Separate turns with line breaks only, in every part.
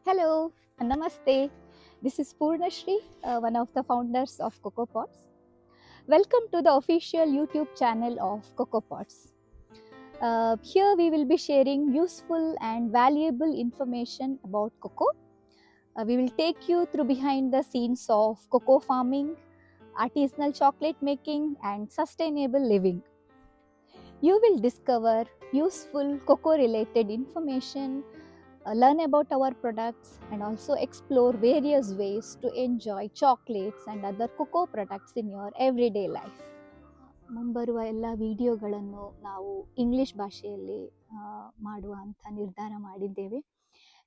Hello, Namaste. This is Purnashri, one of the founders of Coco Pots. Welcome to the official YouTube channel of Coco Pots. Here we will be sharing useful and valuable information about cocoa. We will take you through behind the scenes of cocoa farming, artisanal chocolate making, and sustainable living. You will discover useful cocoa related information, learn about our products, and also explore various ways to enjoy chocolates and other cocoa products in your everyday life. ಮುಂಬರುವ ಎಲ್ಲ ವಿಡಿಯೋಗಳನ್ನು ನಾವು English ಭಾಷೆಯಲ್ಲಿ ಮಾಡುವ ಅಂತ ನಿರ್ಧಾರ ಮಾಡಿದ್ದೇವೆ.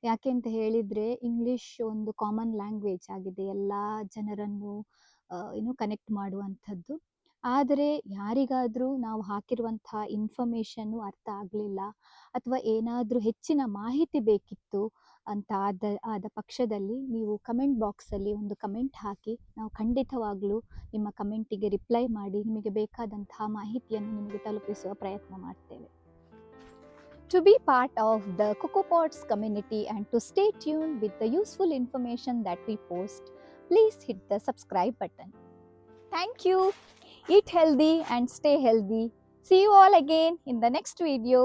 ಯಾಕೆ ಅಂತ ಹೇಳಿದರೆ ಇಂಗ್ಲಿಷ್ ಒಂದು ಕಾಮನ್ ಲ್ಯಾಂಗ್ವೇಜ್ ಆಗಿದೆ, ಎಲ್ಲ ಜನರನ್ನು ಕನೆಕ್ಟ್ ಮಾಡುವಂಥದ್ದು. ಆದರೆ ಯಾರಿಗಾದರೂ ನಾವು ಹಾಕಿರುವಂತಹ ಇನ್ಫಾರ್ಮೇಷನ್ನು ಅರ್ಥ ಆಗಲಿಲ್ಲ ಅಥವಾ ಏನಾದರೂ ಹೆಚ್ಚಿನ ಮಾಹಿತಿ ಬೇಕಿತ್ತು ಅಂತ ಆದ ಪಕ್ಷದಲ್ಲಿ ನೀವು ಕಮೆಂಟ್ ಬಾಕ್ಸಲ್ಲಿ ಒಂದು ಕಮೆಂಟ್ ಹಾಕಿ, ನಾವು ಖಂಡಿತವಾಗಲೂ ನಿಮ್ಮ ಕಮೆಂಟಿಗೆ ರಿಪ್ಲೈ ಮಾಡಿ ನಿಮಗೆ ಬೇಕಾದಂತಹ ಮಾಹಿತಿಯನ್ನು ನಿಮಗೆ ತಲುಪಿಸುವ ಪ್ರಯತ್ನ ಮಾಡ್ತೇವೆ. To be part of the Coco Pots community and to stay tuned with the useful information that we post, please hit the subscribe button. Thank you. Eat healthy and stay healthy. See you all again in the next video.